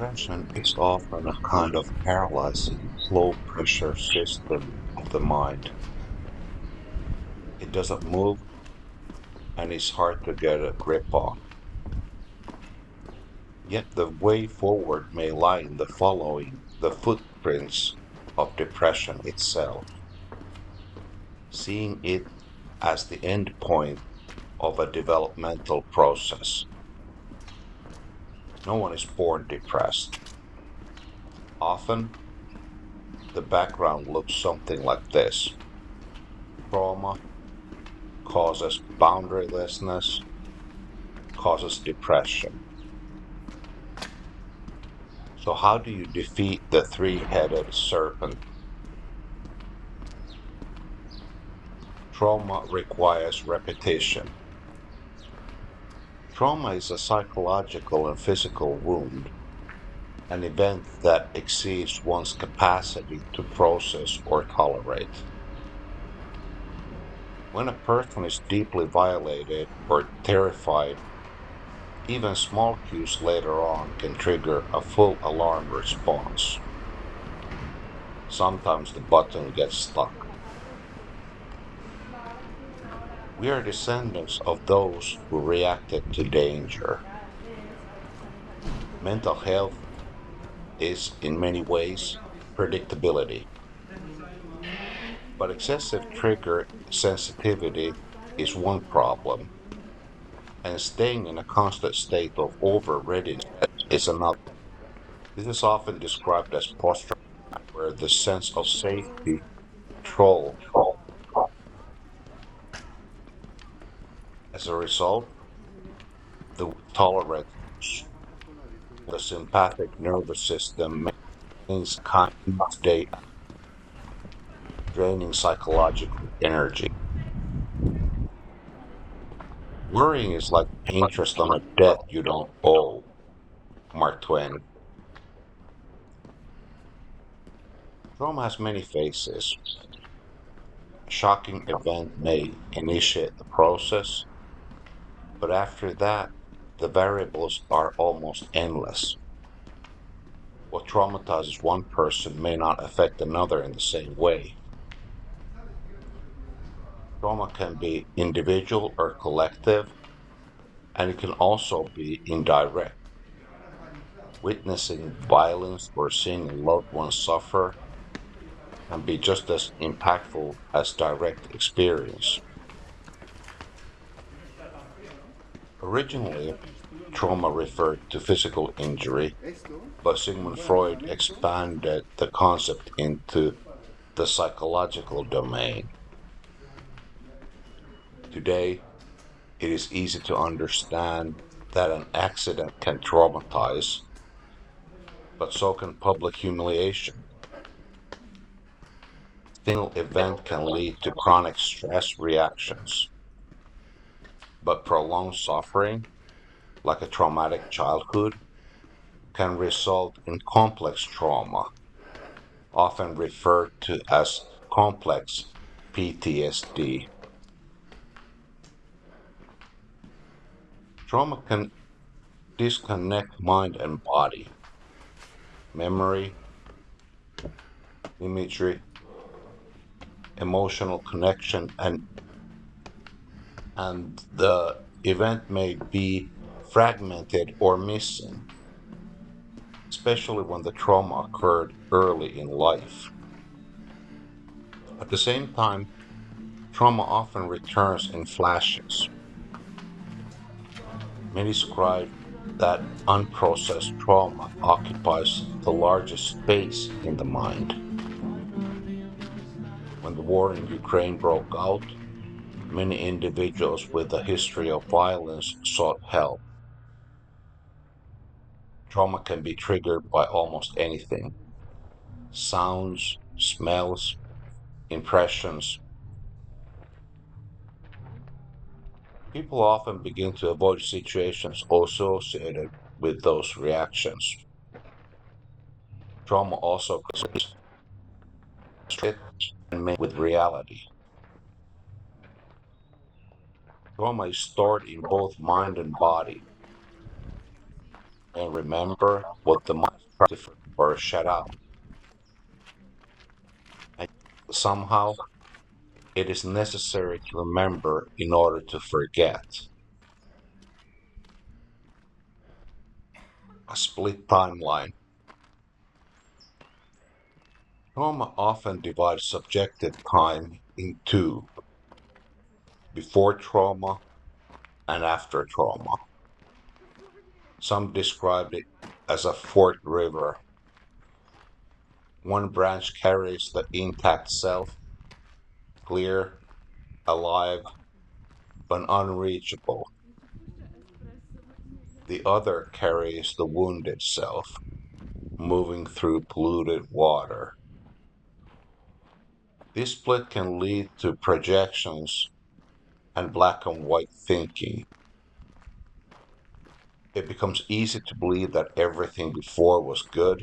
Depression is often a kind of paralyzing, low pressure system of the mind. It doesn't move and is hard to get a grip on. Yet the way forward may lie in the following the footprints of depression itself, seeing it as the end point of a developmental process. No one is born depressed. Often, the background looks something like this: trauma causes boundarylessness, causes depression. So, how do you defeat the three-headed serpent? Trauma requires repetition. Trauma is a psychological and physical wound, an event that exceeds one's capacity to process or tolerate. When a person is deeply violated or terrified, even small cues later on can trigger a full alarm response. Sometimes the button gets stuck. We are descendants of those who reacted to danger. Mental health is, in many ways, predictability, but excessive trigger sensitivity is one problem, and staying in a constant state of over readiness is another. This is often described as post-traumatic, where the sense of safety, control. As a result, the tolerance, the sympathetic nervous system maintains kind state, draining psychological energy. Worrying is like interest on a debt you don't owe. Mark Twain. Trauma has many faces. A shocking event may initiate the process, but after that, the variables are almost endless. What traumatizes one person may not affect another in the same way. Trauma can be individual or collective, and it can also be indirect. Witnessing violence or seeing a loved one suffer can be just as impactful as direct experience. Originally, trauma referred to physical injury, but Sigmund Freud expanded the concept into the psychological domain. Today, it is easy to understand that an accident can traumatize, but so can public humiliation. A single event can lead to chronic stress reactions, but prolonged suffering, like a traumatic childhood, can result in complex trauma, often referred to as complex PTSD. Trauma can disconnect mind and body, memory, imagery, emotional connection, and the event may be fragmented or missing, especially when the trauma occurred early in life. At the same time, trauma often returns in flashes. Many describe that unprocessed trauma occupies the largest space in the mind. When the war in Ukraine broke out, many individuals with a history of violence sought help. Trauma can be triggered by almost anything: sounds, smells, impressions. People often begin to avoid situations associated with those reactions. Trauma also connects it and with reality. Trauma is stored in both mind and body. and remember what the mind tried to or shut out. And somehow, it is necessary to remember in order to forget. A split timeline. Trauma often divides subjective time in two: before trauma and after trauma. Some described it as a forked river. One branch carries the intact self, clear, alive, but unreachable. The other carries the wounded self, moving through polluted water. This split can lead to projections and black and white thinking. It becomes easy to believe that everything before was good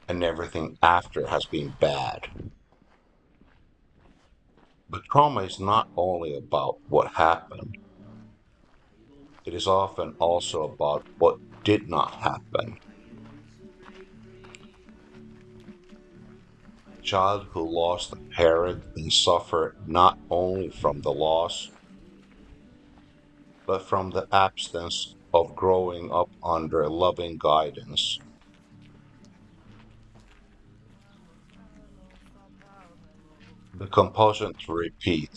and everything after has been bad. But trauma is not only about what happened, it is often also about what did not happen. A child who lost a parent and suffered not only from the loss, but from the absence of growing up under loving guidance. The compulsion to repeat.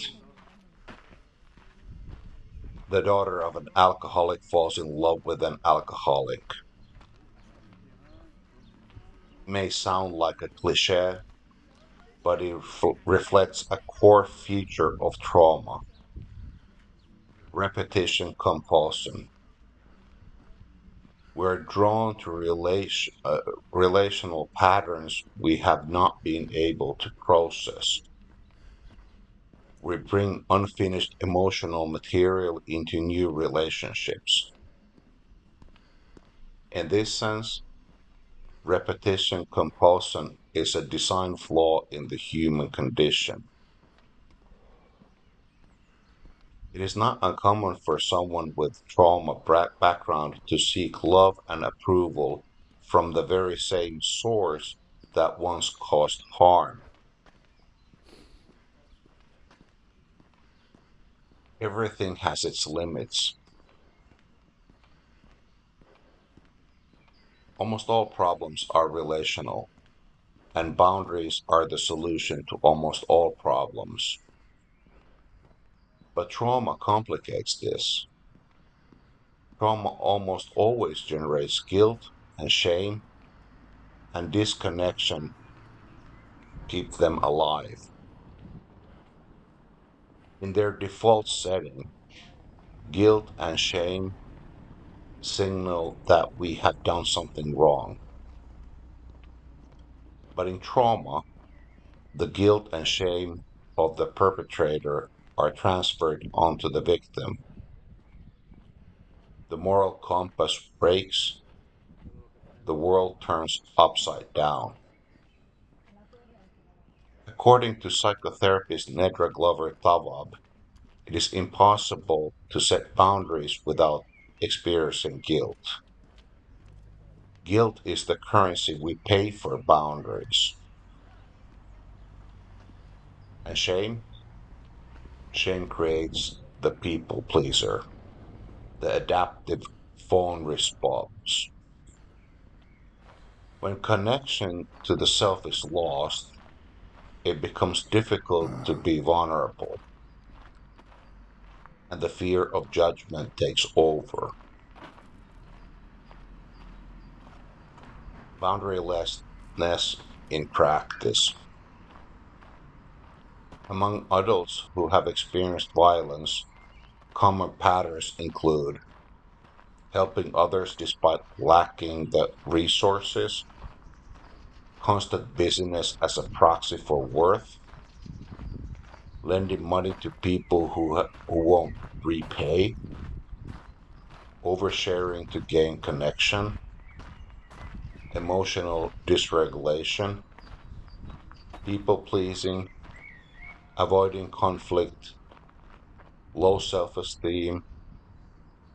The daughter of an alcoholic falls in love with an alcoholic. May sound like a cliche, but it reflects a core feature of trauma: repetition compulsion. We're drawn to relational patterns we have not been able to process. We bring unfinished emotional material into new relationships. In this sense, repetition compulsion is a design flaw in the human condition. It is not uncommon for someone with trauma background to seek love and approval from the very same source that once caused harm. Everything has its limits. Almost all problems are relational, and boundaries are the solution to almost all problems. But trauma complicates this. Trauma almost always generates guilt and shame, and disconnection keep them alive. In their default setting, guilt and shame signal that we have done something wrong. But in trauma, the guilt and shame of the perpetrator are transferred onto the victim. The moral compass breaks, the world turns upside down. According to psychotherapist Nedra Glover Tawwab, it is impossible to set boundaries without experiencing guilt. Guilt is the currency we pay for boundaries. And shame? Shame creates the people pleaser, the adaptive fawn response. When connection to the self is lost, it becomes difficult to be vulnerable, and the fear of judgment takes over. Boundarylessness in practice. Among adults who have experienced violence, common patterns include helping others despite lacking the resources, constant busyness as a proxy for worth, lending money to people who won't repay, oversharing to gain connection, emotional dysregulation, people pleasing, avoiding conflict, low self esteem,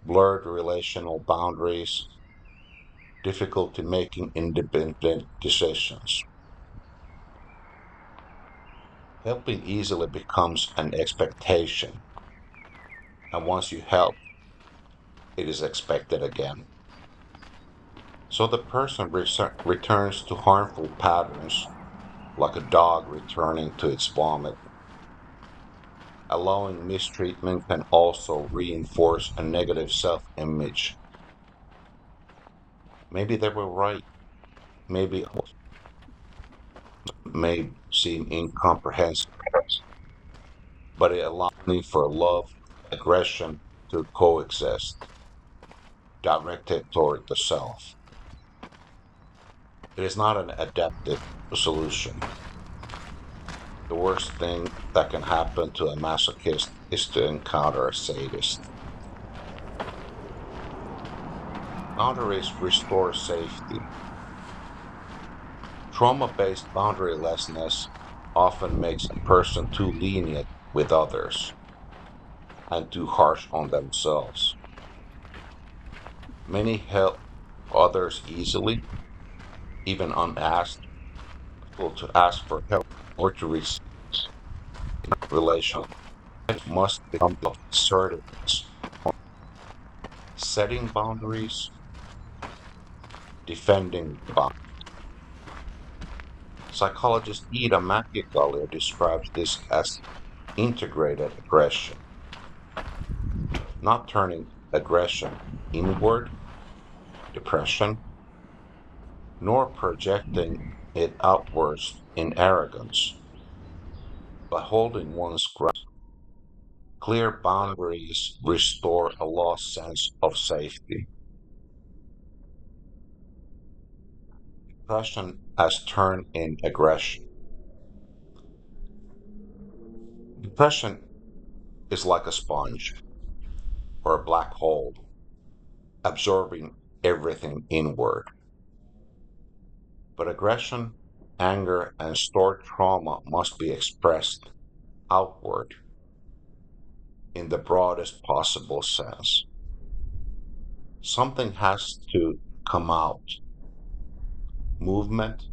blurred relational boundaries, difficulty making independent decisions. Helping easily becomes an expectation, and once you help, it is expected again. So the person returns to harmful patterns like a dog returning to its vomit. Allowing mistreatment can also reinforce a negative self image. Maybe they were right, maybe may seem incomprehensible, but it allows me for love, aggression to coexist, directed toward the self. It is not an adaptive solution. The worst thing that can happen to a masochist is to encounter a sadist. Boundaries restore safety. Trauma based boundarylessness often makes a person too lenient with others and too harsh on themselves. Many help others easily, even unasked, to ask for help or to receive relational must become of assertiveness, setting boundaries, defending boundaries. Psychologist Ida Mäkikalia describes this as integrated aggression, not turning aggression inward, depression, nor projecting it outwards in arrogance, but holding one's ground. Clear boundaries restore a lost sense of safety. Depression has turned in aggression. Depression is like a sponge or a black hole, absorbing everything inward. But aggression, anger, and stored trauma must be expressed outward in the broadest possible sense. Something has to come out. Movement,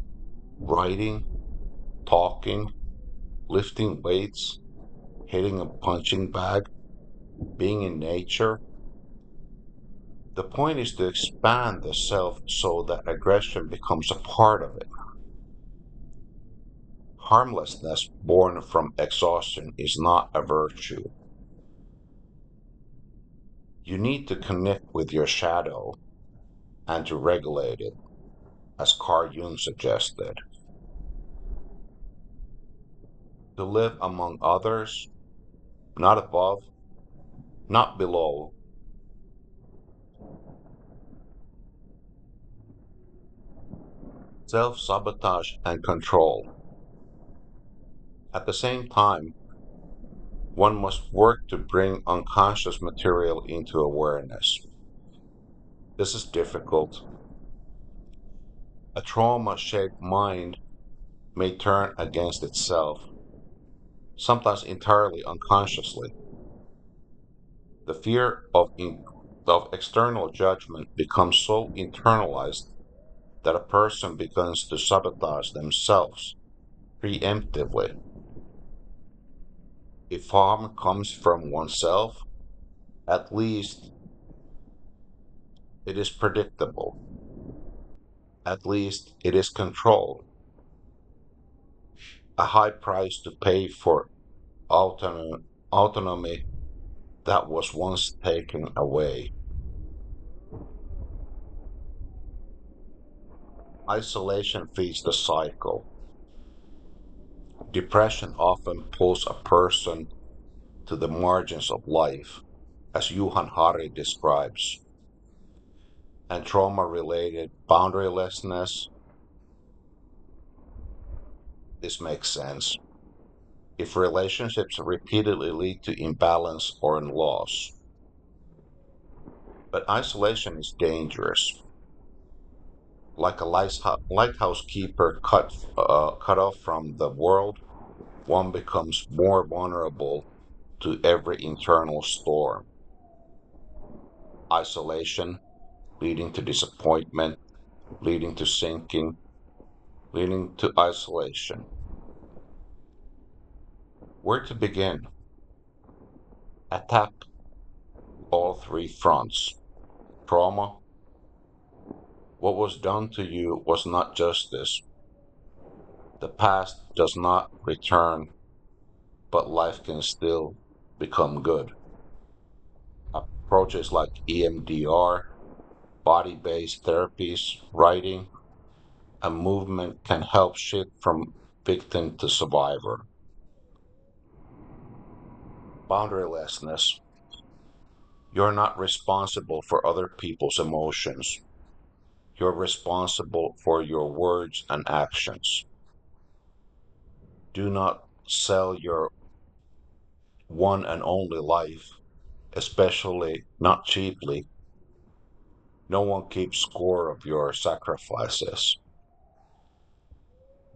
writing, talking, lifting weights, hitting a punching bag, being in nature. The point is to expand the self so that aggression becomes a part of it. Harmlessness born from exhaustion is not a virtue. You need to connect with your shadow and to regulate it, as Carl Jung suggested. To live among others, not above, not below. Self sabotage and control. At the same time, one must work to bring unconscious material into awareness. This is difficult. A trauma shaped mind may turn against itself, sometimes entirely unconsciously. The fear of external judgment becomes so internalized that a person begins to sabotage themselves preemptively. If harm comes from oneself, at least it is predictable. At least it is controlled. A high price to pay for autonomy that was once taken away. Isolation feeds the cycle. Depression often pulls a person to the margins of life, as Johan Hari describes, and trauma related boundarylessness. This makes sense. If relationships repeatedly lead to imbalance or loss. But isolation is dangerous. Like a lighthouse keeper cut off from the world, one becomes more vulnerable to every internal storm. Isolation leading to disappointment, leading to sinking, leading to isolation. Where to begin? Attack all three fronts. Trauma, what was done to you was not justice. The past does not return, but life can still become good. Approaches like EMDR, body based therapies, writing, and movement can help shift from victim to survivor. Boundarylessness. You're not responsible for other people's emotions. You're responsible for your words and actions. Do not sell your one and only life, especially not cheaply. No one keeps score of your sacrifices.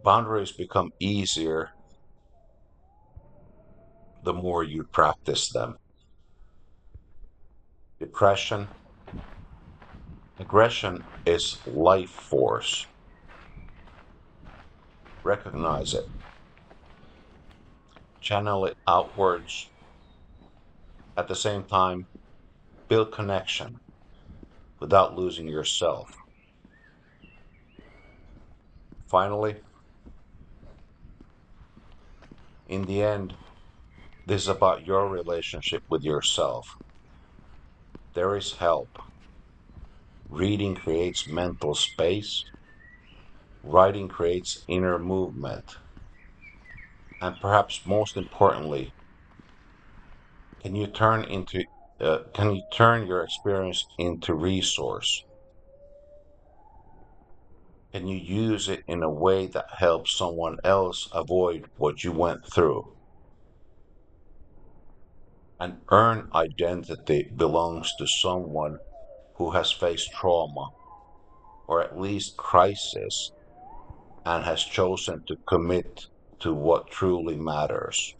Boundaries become easier the more you practice them. Depression, aggression is life force. Recognize it, channel it outwards. At the same time, build connection without losing yourself. Finally, in the end, this is about your relationship with yourself. There is help. Reading creates mental space. Writing creates inner movement. And perhaps most importantly, can you turn into can you turn your experience into resource? Can you use it in a way that helps someone else avoid what you went through? An earned identity belongs to someone who has faced trauma or at least crisis and has chosen to commit to what truly matters.